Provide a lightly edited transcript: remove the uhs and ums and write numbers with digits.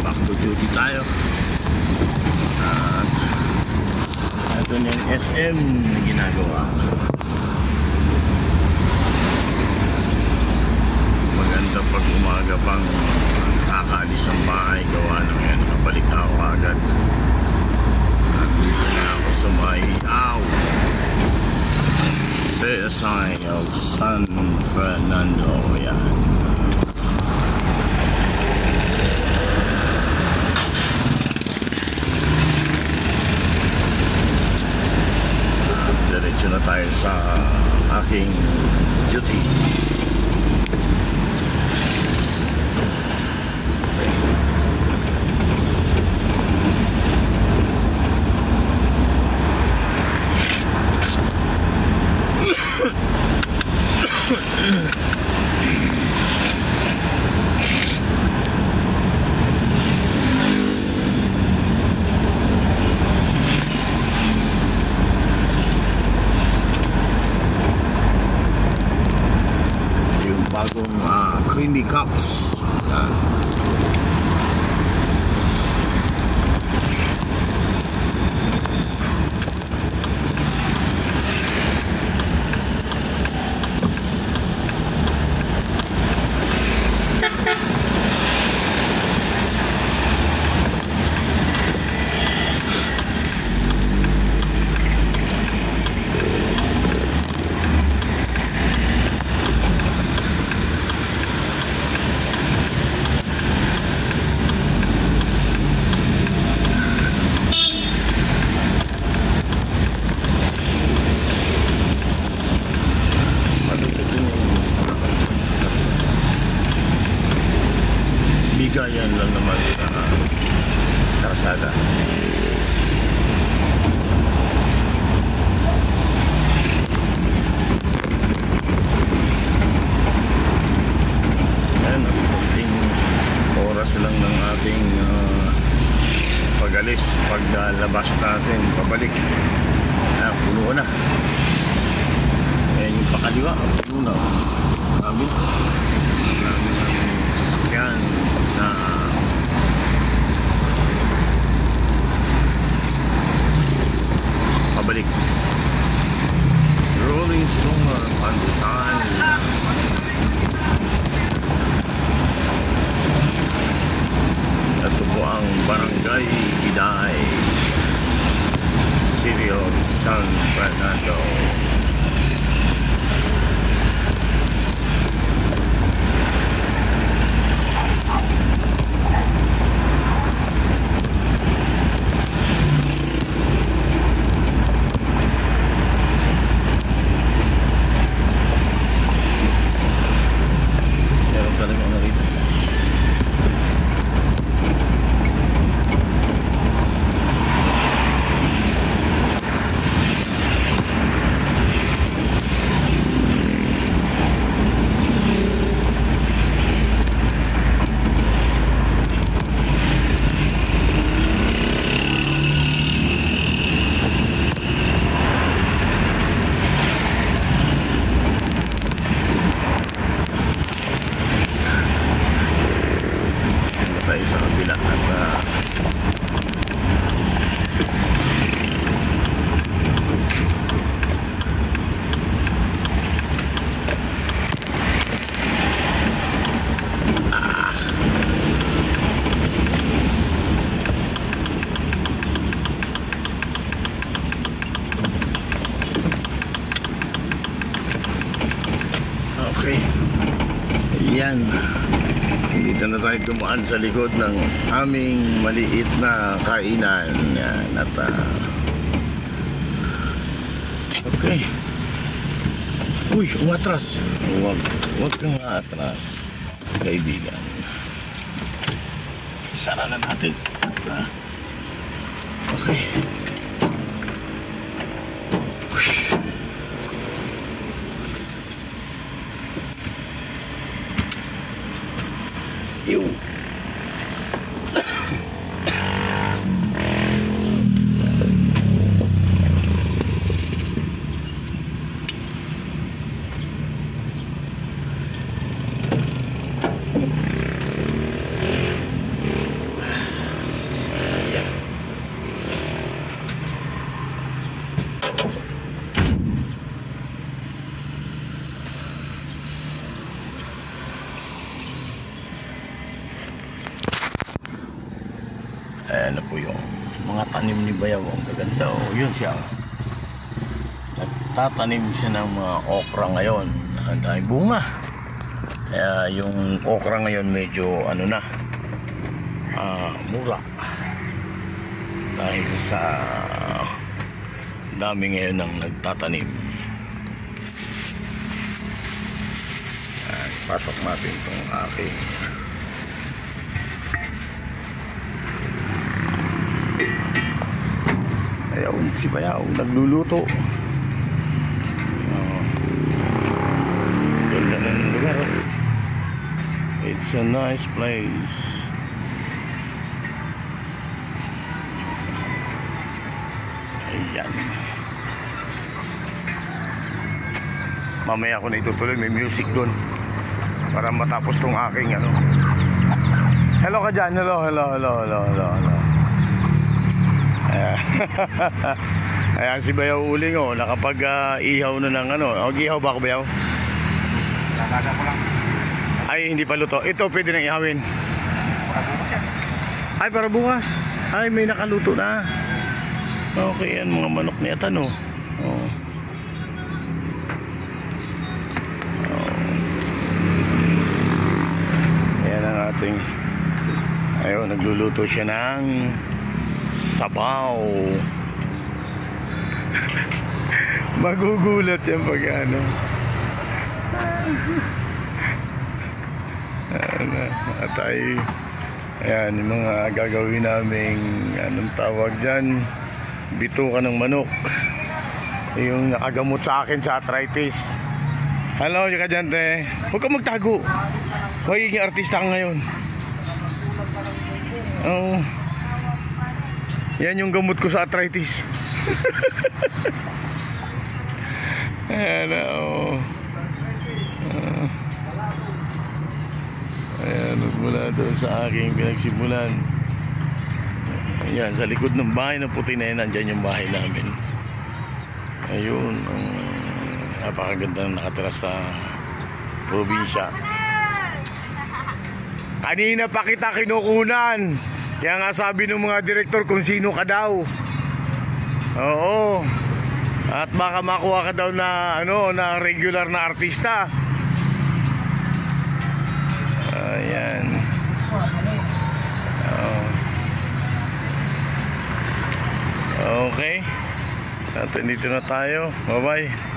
back to duty tayo. At ito na yung SM na ginagawa. Maganda pag umaga pang kakaalis ang bahay, gawa ng yan, nakabalik ako agad. At dito na ako sa may CSI of San Fernando. Yan. Diretso na tayo sa aking duty. Yung bagong creamy cups. Bigayan lang naman sa karsada. Ayan, konting oras lang ng ating pag-alis, paglabas natin, pabalik. Ayan, puno na. Ayan yung pakaliwa, puno na. Sabi, marami ng sasakyan na pabalik. Rolling Stone Pandesal. Ito po ang Barangay Iday, City of San Fernando. Sa kabila at okay, yan. Dito na tayo dumaan sa likod ng aming maliit na kainan. Yan, at okay. Uy, umatras. Huwag kang atras, kaibigan. Isara na natin. Okay. Ew. Ayan na po yung mga tanim ni Bayaw. Ang gaganda. O, yun siya. Nagtatanim siya ng mga okra ngayon. Ang daming bunga. Kaya yung okra ngayon medyo ano na, mura. Dahil sa dami ngayon ng nagtatanim. Pasok natin itong aking ayun si Bayaw nagluluto. Ganda na ng lugar. It's a nice place. Ayan. Mamaya ako na itutuloy, may music doon para matapos tong aking ano. Hello ka dyan. Hello. Ayan si Bayaw uling, oh. Nakapag ihaw na ng ano. Ihaw ba ako, Bayaw? Lalaga ko lang. Ay, hindi pa luto. Ito pwede nang ihawin. Para bukas yan. Ay, para bukas. Ay, may nakaluto na. Okay, yan mga manok ni Atan, oh. Oh. Ayan ang ating, ayun, nagluluto siya ng sabaw. Magugulat yan pag ano. At ay, ayan, yung mga gagawin naming anong tawag dyan, bituka ng manok, yung nakagamot sa akin sa arthritis. Hello, yung kadyante. Huwag kang magtago. Magiging artista ka ngayon. Oo. Yan yung gamot ko sa arthritis. Ayan na, oh. Ayan, mula doon sa aking pinagsimulan. Ayan, sa likod ng bahay na puti na yan, nandyan yung bahay namin. Ayun, napakaganda na nakatira sa probinsya. Kanina pa kita kinukunan. Kaya nga sabi ng mga direktor kung sino ka daw. Oo. At baka makuha ka daw na ano, na regular na artista. Ayan. Okay. At dito na tayo. Bye-bye.